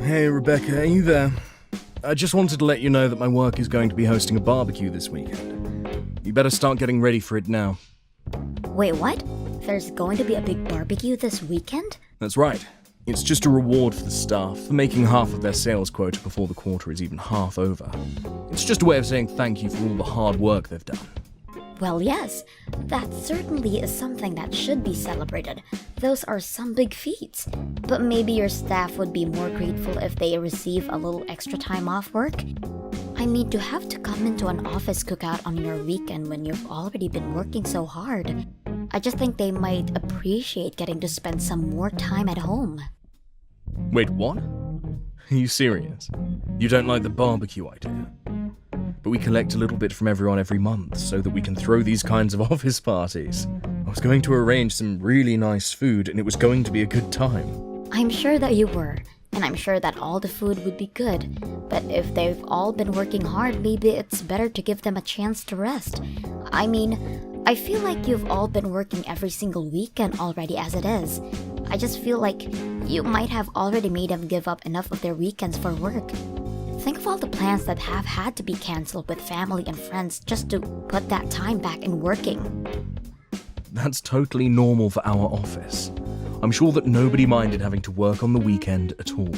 Hey Rebecca, are you there? I just wanted to let you know that my work is going to be hosting a barbecue this weekend. You better start getting ready for it now. Wait, what? There's going to be a big barbecue this weekend? That's right. It's just a reward for the staff for making half of their sales quota before the quarter is even half over. It's just a way of saying thank you for all the hard work they've done. Well, yes, that certainly is something that should be celebrated. Those are some big feats. But maybe your staff would be more grateful if they receive a little extra time off work? I mean, to have to come into an office cookout on your weekend when you've already been working so hard. I just think they might appreciate getting to spend some more time at home. Wait, what? Are you serious? You don't like the barbecue idea? But we collect a little bit from everyone every month so that we can throw these kinds of office parties. I was going to arrange some really nice food and it was going to be a good time. I'm sure that you were, and I'm sure that all the food would be good. But if they've all been working hard, maybe it's better to give them a chance to rest. I mean, I feel like you've all been working every single weekend already as it is. I just feel like you might have already made them give up enough of their weekends for work. Think of all the plans that have had to be cancelled with family and friends just to put that time back in working. That's totally normal for our office. I'm sure that nobody minded having to work on the weekend at all.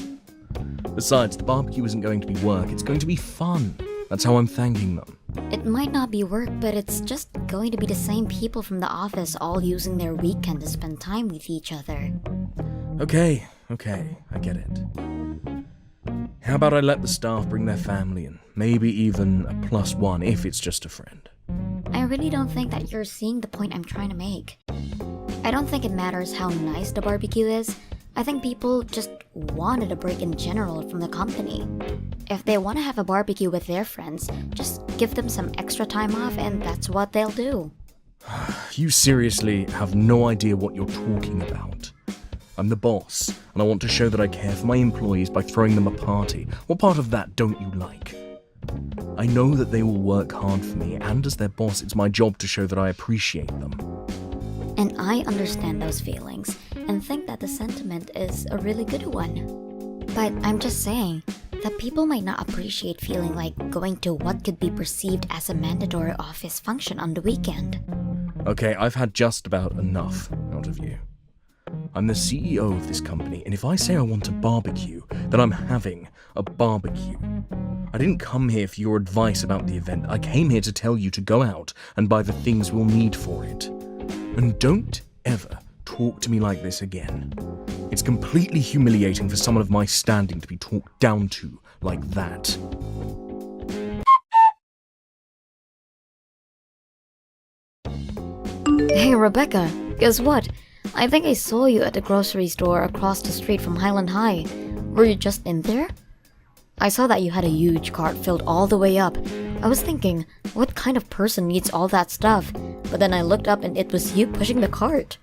Besides, the barbecue isn't going to be work, it's going to be fun. That's how I'm thanking them. It might not be work, but it's just going to be the same people from the office all using their weekend to spend time with each other. Okay, I get it. How about I let the staff bring their family and maybe even a +1 if it's just a friend? I really don't think that you're seeing the point I'm trying to make. I don't think it matters how nice the barbecue is. I think people just wanted a break in general from the company. If they want to have a barbecue with their friends, just give them some extra time off and that's what they'll do. You seriously have no idea what you're talking about. I'm the boss, and I want to show that I care for my employees by throwing them a party. What part of that don't you like? I know that they will work hard for me, and as their boss, it's my job to show that I appreciate them. And I understand those feelings, and think that the sentiment is a really good one. But I'm just saying that people might not appreciate feeling like going to what could be perceived as a mandatory office function on the weekend. Okay, I've had just about enough out of you. I'm the CEO of this company, and if I say I want a barbecue, then I'm having a barbecue. I didn't come here for your advice about the event. I came here to tell you to go out and buy the things we'll need for it. And don't ever talk to me like this again. It's completely humiliating for someone of my standing to be talked down to like that. Hey Rebecca, guess what? I think I saw you at the grocery store across the street from Highland High. Were you just in there? I saw that you had a huge cart filled all the way up. I was thinking, what kind of person needs all that stuff? But then I looked up and it was you pushing the cart.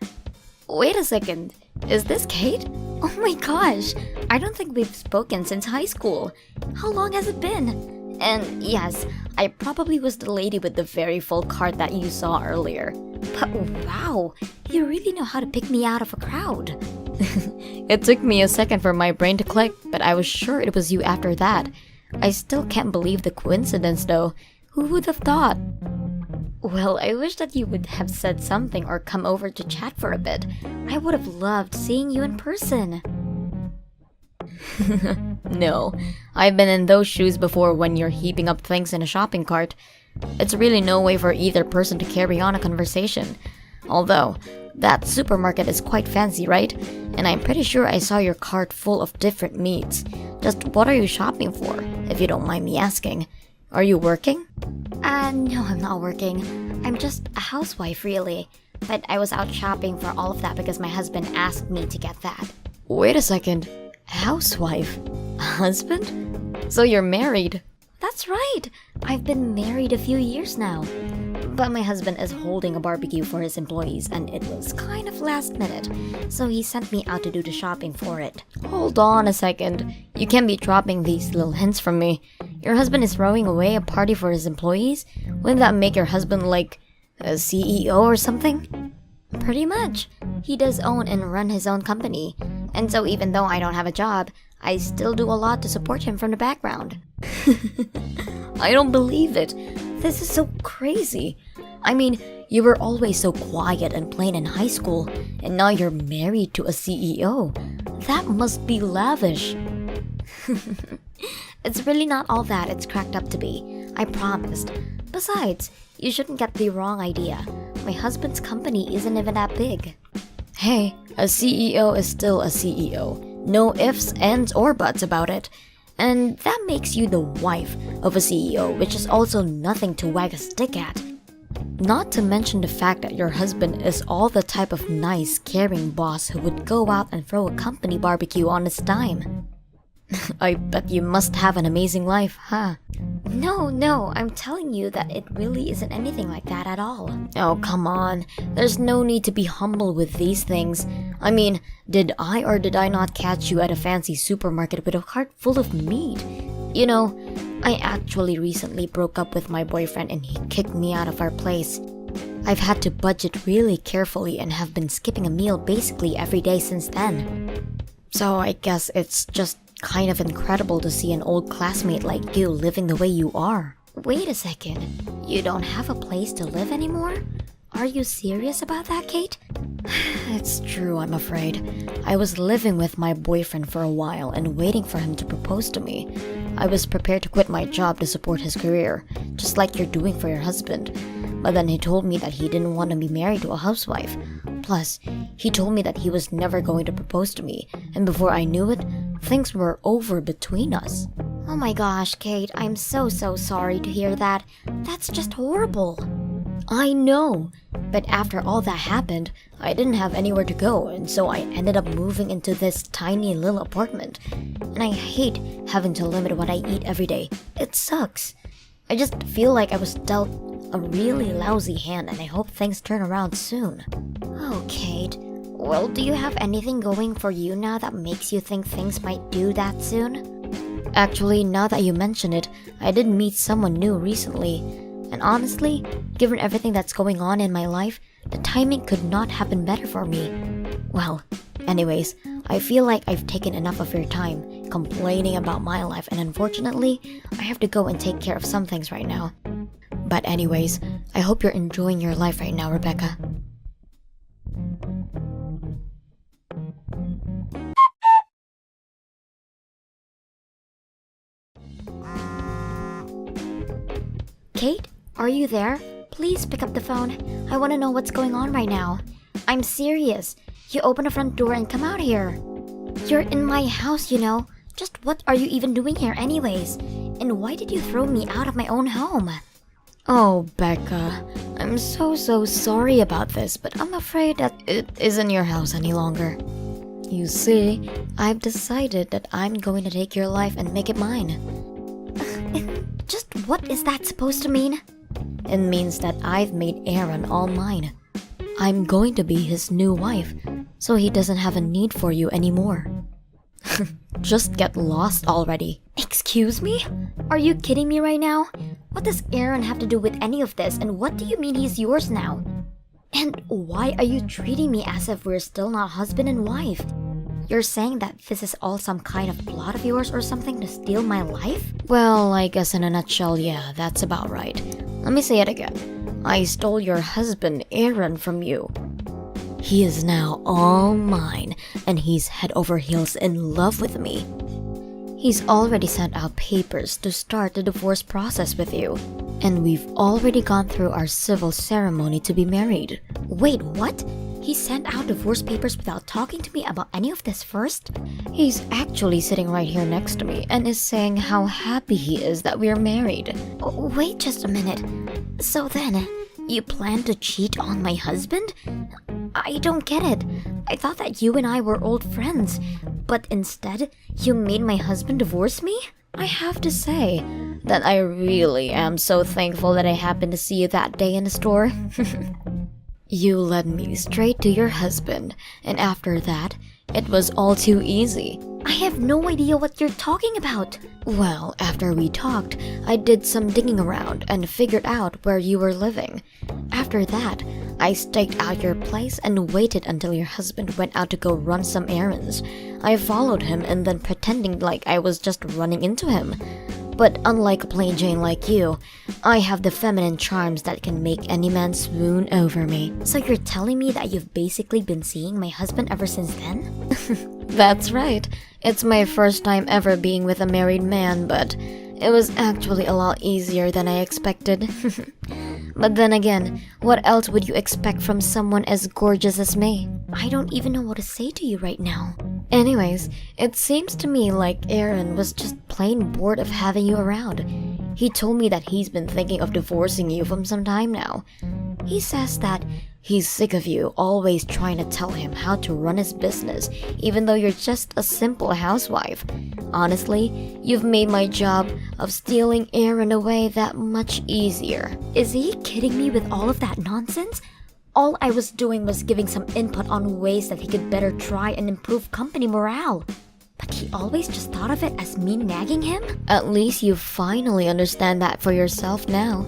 Wait a second, is this Kate? Oh my gosh, I don't think we've spoken since high school. How long has it been? And yes, I probably was the lady with the very full cart that you saw earlier. But wow, you really know how to pick me out of a crowd. It took me a second for my brain to click, but I was sure it was you after that. I still can't believe the coincidence though. Who would have thought? Well, I wish that you would have said something or come over to chat for a bit. I would have loved seeing you in person. No, I've been in those shoes before when you're heaping up things in a shopping cart. It's really no way for either person to carry on a conversation. Although, that supermarket is quite fancy, right? And I'm pretty sure I saw your cart full of different meats. Just what are you shopping for, if you don't mind me asking? Are you working? No, I'm not working. I'm just a housewife, really. But I was out shopping for all of that because my husband asked me to get that. Wait a second. Housewife? Husband? So you're married? That's right. I've been married a few years now. But my husband is holding a barbecue for his employees and it was kind of last minute. So he sent me out to do the shopping for it. Hold on a second. You can't be dropping these little hints from me. Your husband is throwing away a party for his employees? Wouldn't that make your husband like a CEO or something? Pretty much. He does own and run his own company. And so even though I don't have a job, I still do a lot to support him from the background. I don't believe it. This is so crazy. I mean, you were always so quiet and plain in high school, and now you're married to a CEO. That must be lavish. It's really not all that it's cracked up to be. I promised. Besides, you shouldn't get the wrong idea. My husband's company isn't even that big. Hey, a CEO is still a CEO. No ifs, ands, or buts about it. And that makes you the wife of a CEO, which is also nothing to wag a stick at. Not to mention the fact that your husband is all the type of nice, caring boss who would go out and throw a company barbecue on his dime. I bet you must have an amazing life, huh? No, I'm telling you that it really isn't anything like that at all. Oh, come on. There's no need to be humble with these things. I mean, did I or did I not catch you at a fancy supermarket with a cart full of meat? You know, I actually recently broke up with my boyfriend and he kicked me out of our place. I've had to budget really carefully and have been skipping a meal basically every day since then. So I guess it's just kind of incredible to see an old classmate like you living the way you are. Wait a second, you don't have a place to live anymore? Are you serious about that, Kate? It's true, I'm afraid. I was living with my boyfriend for a while and waiting for him to propose to me. I was prepared to quit my job to support his career, just like you're doing for your husband. But then he told me that he didn't want to be married to a housewife. Plus, he told me that he was never going to propose to me, and before I knew it, things were over between us. Oh my gosh, Kate, I'm so sorry to hear that. That's just horrible. I know, but after all that happened, I didn't have anywhere to go, and so I ended up moving into this tiny little apartment. And I hate having to limit what I eat every day. It sucks. I just feel like I was dealt a really lousy hand, and I hope things turn around soon. Oh, Kate. Well, do you have anything going for you now that makes you think things might do that soon? Actually, now that you mention it, I did meet someone new recently. And honestly, given everything that's going on in my life, the timing could not have been better for me. Well, anyways, I feel like I've taken enough of your time complaining about my life, and unfortunately, I have to go and take care of some things right now. But anyways, I hope you're enjoying your life right now, Rebecca. Kate, are you there? Please pick up the phone. I want to know what's going on right now. I'm serious. You open the front door and come out here. You're in my house, you know. Just what are you even doing here anyways? And why did you throw me out of my own home? Oh, Becca, I'm so sorry about this, but I'm afraid that it isn't your house any longer. You see, I've decided that I'm going to take your life and make it mine. Just what is that supposed to mean? It means that I've made Aaron all mine. I'm going to be his new wife, so he doesn't have a need for you anymore. Just get lost already. Excuse me? Are you kidding me right now? What does Aaron have to do with any of this, and what do you mean he's yours now? And why are you treating me as if we're still not husband and wife? You're saying that this is all some kind of plot of yours or something to steal my life? Well, I guess in a nutshell, yeah, that's about right. Let me say it again. I stole your husband, Aaron, from you. He is now all mine, and he's head over heels in love with me. He's already sent out papers to start the divorce process with you. And we've already gone through our civil ceremony to be married. Wait, what? He sent out divorce papers without talking to me about any of this first? He's actually sitting right here next to me and is saying how happy he is that we're married. Oh, wait just a minute. So then, you plan to cheat on my husband? I don't get it. I thought that you and I were old friends, but instead, you made my husband divorce me? I have to say that I really am so thankful that I happened to see you that day in the store. You led me straight to your husband, and after that, it was all too easy. I have no idea what you're talking about. Well, after we talked, I did some digging around and figured out where you were living. After that, I staked out your place and waited until your husband went out to go run some errands. I followed him and then pretending like I was just running into him. But unlike a plain Jane like you, I have the feminine charms that can make any man swoon over me. So you're telling me that you've basically been seeing my husband ever since then? That's right. It's my first time ever being with a married man, but it was actually a lot easier than I expected. But then again, what else would you expect from someone as gorgeous as me? I don't even know what to say to you right now. Anyways, it seems to me like Aaron was just plain bored of having you around. He told me that he's been thinking of divorcing you for some time now. He says that he's sick of you always trying to tell him how to run his business, even though you're just a simple housewife. Honestly, you've made my job of stealing Aaron away that much easier. Is he kidding me with all of that nonsense? All I was doing was giving some input on ways that he could better try and improve company morale. But he always just thought of it as me nagging him? At least you finally understand that for yourself now.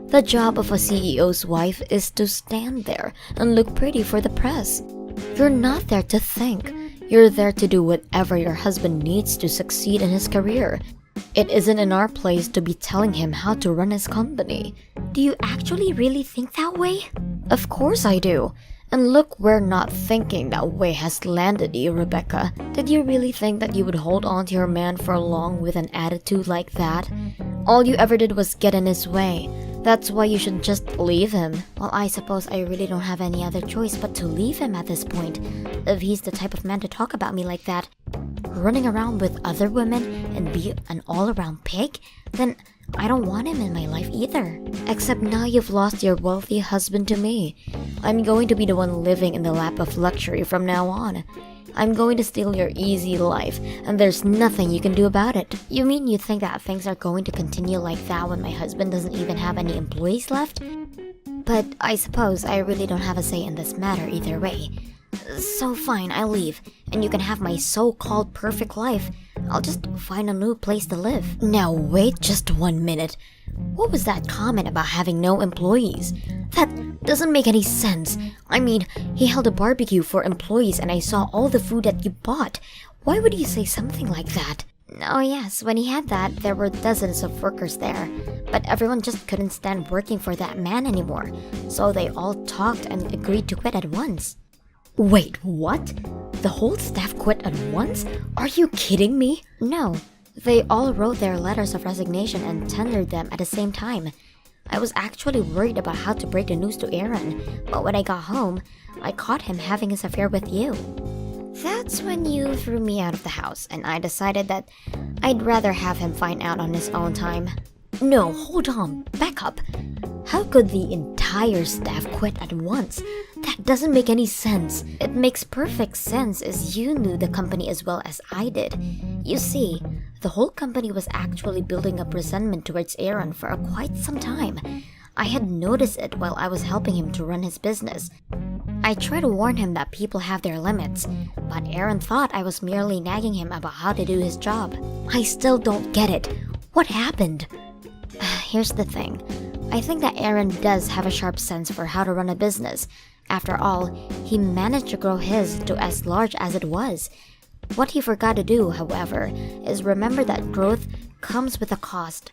The job of a CEO's wife is to stand there and look pretty for the press. You're not there to think. You're there to do whatever your husband needs to succeed in his career. It isn't in our place to be telling him how to run his company. Do you actually really think that way? Of course I do. And look where not thinking that way has landed you, Rebecca. Did you really think that you would hold on to your man for long with an attitude like that? All you ever did was get in his way. That's why you should just leave him. Well, I suppose I really don't have any other choice but to leave him at this point. If he's the type of man to talk about me like that, running around with other women and be an all-around pig, then I don't want him in my life either. Except now you've lost your wealthy husband to me. I'm going to be the one living in the lap of luxury from now on. I'm going to steal your easy life, and there's nothing you can do about it. You mean you think that things are going to continue like that when my husband doesn't even have any employees left? But I suppose I really don't have a say in this matter either way. So fine, I'll leave, and you can have my so-called perfect life. I'll just find a new place to live. Now wait just 1 minute. What was that comment about having no employees? That doesn't make any sense. I mean, he held a barbecue for employees and I saw all the food that you bought. Why would you say something like that? Oh yes, when he had that, there were dozens of workers there. But everyone just couldn't stand working for that man anymore. So they all talked and agreed to quit at once. Wait, what? The whole staff quit at once? Are you kidding me? No. They all wrote their letters of resignation and tendered them at the same time. I was actually worried about how to break the news to Aaron, but when I got home, I caught him having his affair with you. That's when you threw me out of the house, and I decided that I'd rather have him find out on his own time. No, hold on, back up. How could the entire staff quit at once? That doesn't make any sense. It makes perfect sense as you knew the company as well as I did. You see, the whole company was actually building up resentment towards Aaron for quite some time. I had noticed it while I was helping him to run his business. I tried to warn him that people have their limits, but Aaron thought I was merely nagging him about how to do his job. I still don't get it. What happened? Here's the thing. I think that Aaron does have a sharp sense for how to run a business. After all, he managed to grow his to as large as it was. What he forgot to do, however, is remember that growth comes with a cost,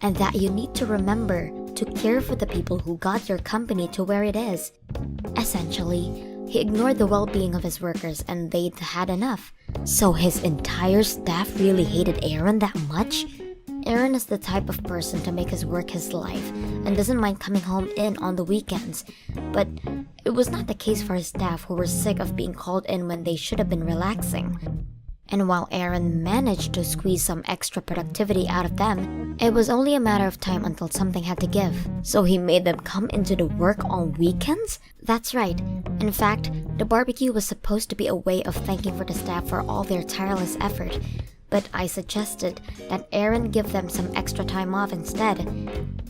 and that you need to remember to care for the people who got your company to where it is. Essentially, he ignored the well-being of his workers and they'd had enough. So his entire staff really hated Aaron that much? Aaron is the type of person to make his work his life and doesn't mind coming home in on the weekends. But it was not the case for his staff who were sick of being called in when they should have been relaxing. And while Aaron managed to squeeze some extra productivity out of them, it was only a matter of time until something had to give. So he made them come into the work on weekends? That's right. In fact, the barbecue was supposed to be a way of thanking for the staff for all their tireless effort. But I suggested that Aaron give them some extra time off instead.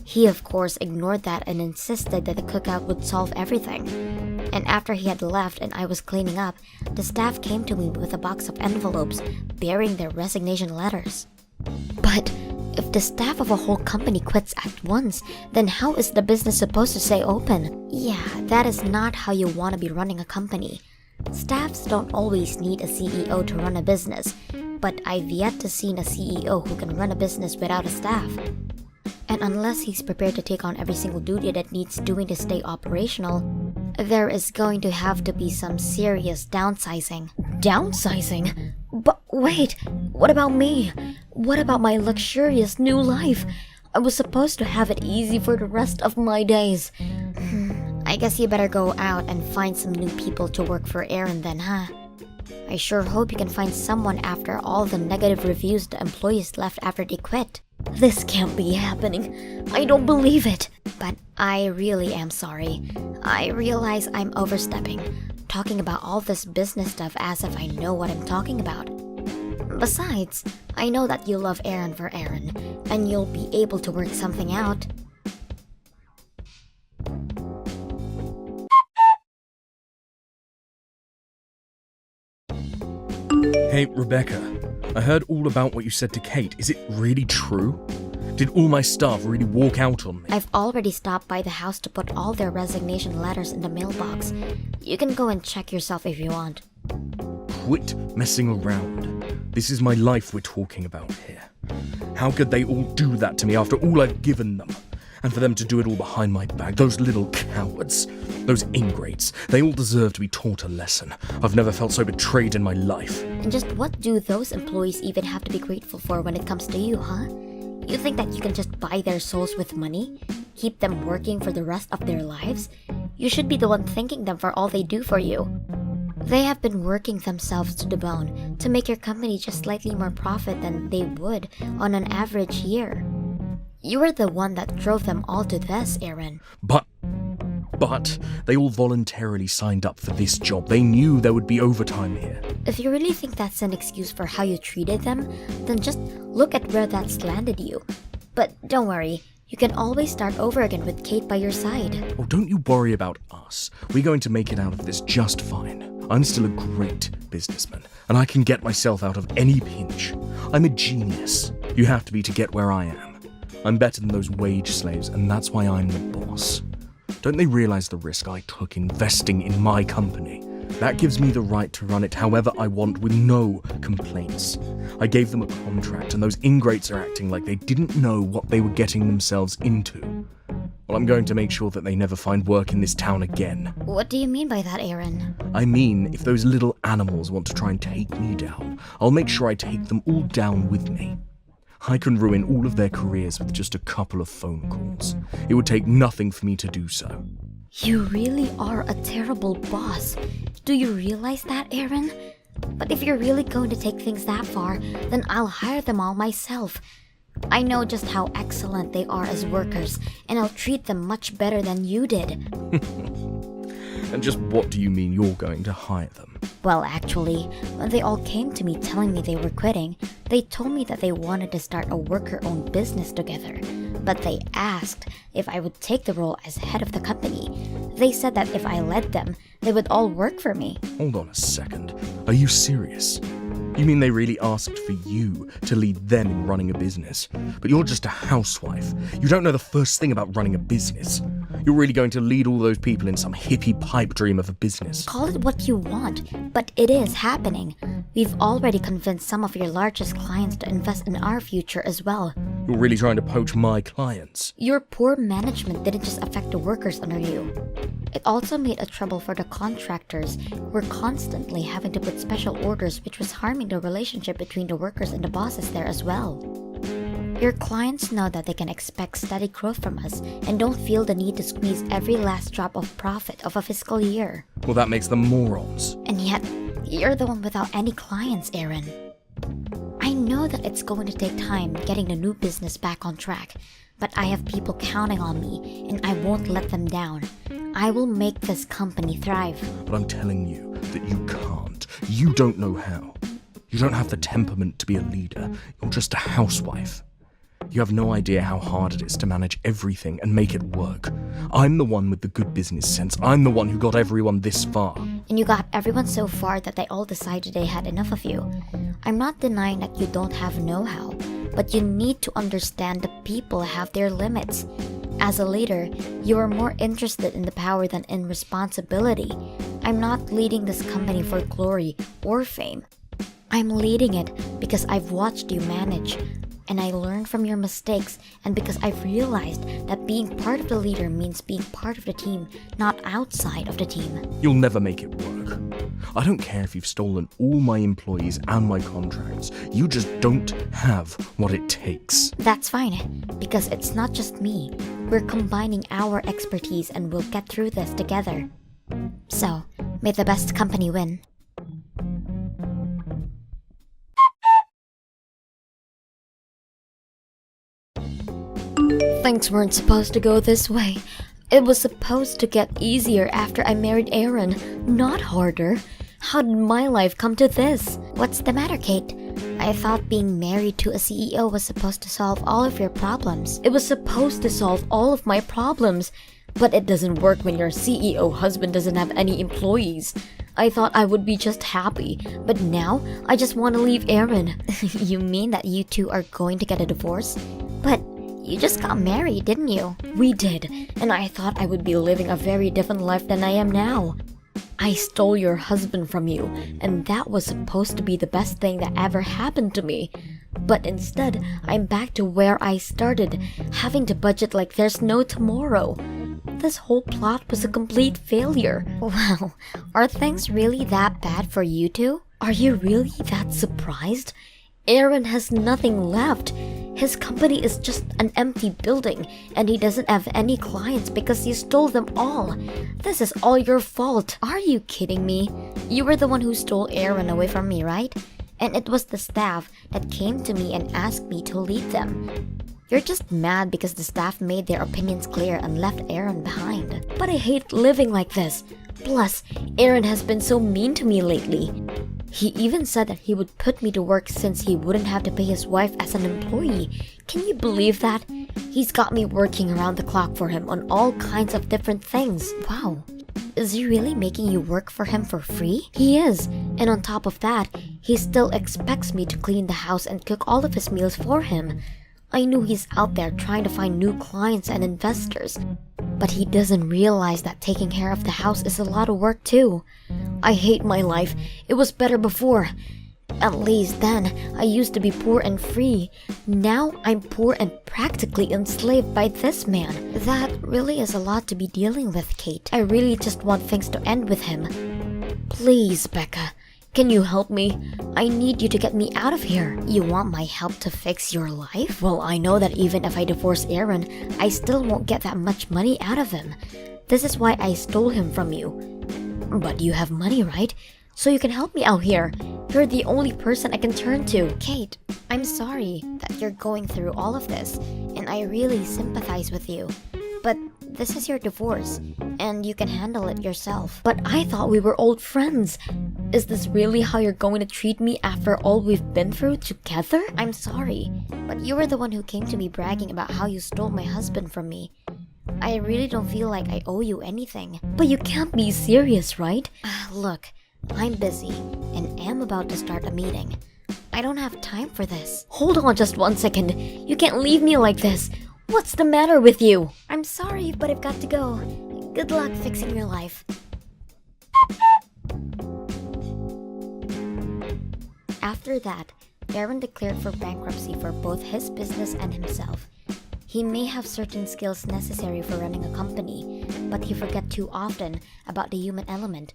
He of course ignored that and insisted that the cookout would solve everything. And after he had left and I was cleaning up, the staff came to me with a box of envelopes bearing their resignation letters. But if the staff of a whole company quits at once, then how is the business supposed to stay open? Yeah, that is not how you want to be running a company. Staffs don't always need a CEO to run a business, but I've yet to see a CEO who can run a business without a staff. And unless he's prepared to take on every single duty that needs doing to stay operational, there is going to have to be some serious downsizing. Downsizing? But wait, what about me? What about my luxurious new life? I was supposed to have it easy for the rest of my days. I guess you better go out and find some new people to work for Aaron then, huh? I sure hope you can find someone after all the negative reviews the employees left after they quit. This can't be happening. I don't believe it. But I really am sorry. I realize I'm overstepping, talking about all this business stuff as if I know what I'm talking about. Besides, I know that you love Aaron for Aaron, and you'll be able to work something out. Hey, Rebecca, I heard all about what you said to Kate. Is it really true? Did all my staff really walk out on me? I've already stopped by the house to put all their resignation letters in the mailbox. You can go and check yourself if you want. Quit messing around. This is my life we're talking about here. How could they all do that to me after all I've given them? And for them to do it all behind my back, those little cowards, those ingrates, they all deserve to be taught a lesson. I've never felt so betrayed in my life. And just what do those employees even have to be grateful for when it comes to you, huh? You think that you can just buy their souls with money? Keep them working for the rest of their lives? You should be the one thanking them for all they do for you. They have been working themselves to the bone to make your company just slightly more profit than they would on an average year. You were the one that drove them all to this, Aaron. But they all voluntarily signed up for this job. They knew there would be overtime here. If you really think that's an excuse for how you treated them, then just look at where that's landed you. But don't worry, you can always start over again with Kate by your side. Oh, don't you worry about us. We're going to make it out of this just fine. I'm still a great businessman, and I can get myself out of any pinch. I'm a genius. You have to be to get where I am. I'm better than those wage slaves, and that's why I'm the boss. Don't they realize the risk I took investing in my company? That gives me the right to run it however I want with no complaints. I gave them a contract, and those ingrates are acting like they didn't know what they were getting themselves into. Well, I'm going to make sure that they never find work in this town again. What do you mean by that, Aaron? I mean, if those little animals want to try and take me down, I'll make sure I take them all down with me. I can ruin all of their careers with just a couple of phone calls. It would take nothing for me to do so. You really are a terrible boss. Do you realize that, Aaron? But if you're really going to take things that far, then I'll hire them all myself. I know just how excellent they are as workers, and I'll treat them much better than you did. And just what do you mean you're going to hire them? Well, actually, when they all came to me telling me they were quitting, they told me that they wanted to start a worker-owned business together. But they asked if I would take the role as head of the company. They said that if I led them, they would all work for me. Hold on a second. Are you serious? You mean they really asked for you to lead them in running a business? But you're just a housewife. You don't know the first thing about running a business. You're really going to lead all those people in some hippie pipe dream of a business. Call it what you want, but it is happening. We've already convinced some of your largest clients to invest in our future as well. You're really trying to poach my clients. Your poor management didn't just affect the workers under you. It also made a trouble for the contractors who were constantly having to put special orders, which was harming the relationship between the workers and the bosses there as well. Your clients know that they can expect steady growth from us and don't feel the need to squeeze every last drop of profit of a fiscal year. Well, that makes them morons. And yet, you're the one without any clients, Aaron. I know that it's going to take time getting the new business back on track, but I have people counting on me, and I won't let them down. I will make this company thrive. But I'm telling you that you can't. You don't know how. You don't have the temperament to be a leader. You're just a housewife. You have no idea how hard it is to manage everything and make it work. I'm the one with the good business sense. I'm the one who got everyone this far. And you got everyone so far that they all decided they had enough of you. I'm not denying that you don't have know-how, but you need to understand the people have their limits. As a leader, you are more interested in the power than in responsibility. I'm not leading this company for glory or fame. I'm leading it because I've watched you manage, and I learned from your mistakes, and because I've realized that being part of the leader means being part of the team, not outside of the team. You'll never make it work. I don't care if you've stolen all my employees and my contracts. You just don't have what it takes. That's fine, because it's not just me. We're combining our expertise and we'll get through this together. So, may the best company win. Things weren't supposed to go this way. It was supposed to get easier after I married Aaron, not harder. How did my life come to this? What's the matter, Kate? I thought being married to a CEO was supposed to solve all of your problems. It was supposed to solve all of my problems. But it doesn't work when your CEO husband doesn't have any employees. I thought I would be just happy, but now I just want to leave Aaron. You mean that you two are going to get a divorce? But you just got married, didn't you? We did, and I thought I would be living a very different life than I am now. I stole your husband from you, and that was supposed to be the best thing that ever happened to me. But instead, I'm back to where I started, having to budget like there's no tomorrow. This whole plot was a complete failure. Wow, are things really that bad for you two? Are you really that surprised? Aaron has nothing left. His company is just an empty building, and he doesn't have any clients because you stole them all. This is all your fault. Are you kidding me? You were the one who stole Aaron away from me, right? And it was the staff that came to me and asked me to lead them. You're just mad because the staff made their opinions clear and left Aaron behind. But I hate living like this. Plus, Aaron has been so mean to me lately. He even said that he would put me to work since he wouldn't have to pay his wife as an employee. Can you believe that? He's got me working around the clock for him on all kinds of different things. Wow. Is he really making you work for him for free? He is. And on top of that, he still expects me to clean the house and cook all of his meals for him. I knew he's out there trying to find new clients and investors. But he doesn't realize that taking care of the house is a lot of work too. I hate my life. It was better before. At least then, I used to be poor and free. Now I'm poor and practically enslaved by this man. That really is a lot to be dealing with, Kate. I really just want things to end with him. Please, Becca. Can you help me? I need you to get me out of here. You want my help to fix your life? Well, I know that even if I divorce Aaron, I still won't get that much money out of him. This is why I stole him from you. But you have money, right? So you can help me out here. You're the only person I can turn to. Kate, I'm sorry that you're going through all of this, and I really sympathize with you. But this is your divorce, and you can handle it yourself. But I thought we were old friends. Is this really how you're going to treat me after all we've been through together? I'm sorry, but you were the one who came to me bragging about how you stole my husband from me. I really don't feel like I owe you anything. But you can't be serious, right? Look, I'm busy and am about to start a meeting. I don't have time for this. Hold on just 1 second. You can't leave me like this. What's the matter with you? I'm sorry, but I've got to go. Good luck fixing your life. After that, Aaron declared for bankruptcy for both his business and himself. He may have certain skills necessary for running a company, but he forgets too often about the human element.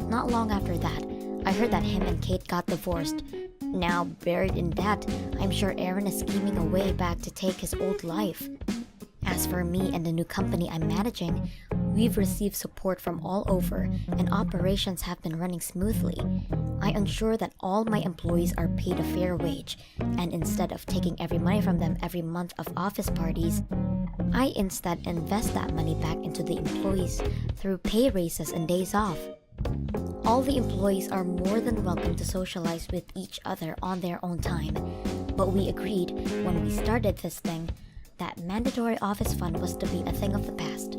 Not long after that, I heard that him and Kate got divorced. Now, buried in debt, I'm sure Aaron is scheming a way back to take his old life. As for me and the new company I'm managing, we've received support from all over, and operations have been running smoothly. I ensure that all my employees are paid a fair wage, and instead of taking every money from them every month of office parties, I instead invest that money back into the employees through pay raises and days off. All the employees are more than welcome to socialize with each other on their own time, but we agreed when we started this thing that mandatory office fun was to be a thing of the past.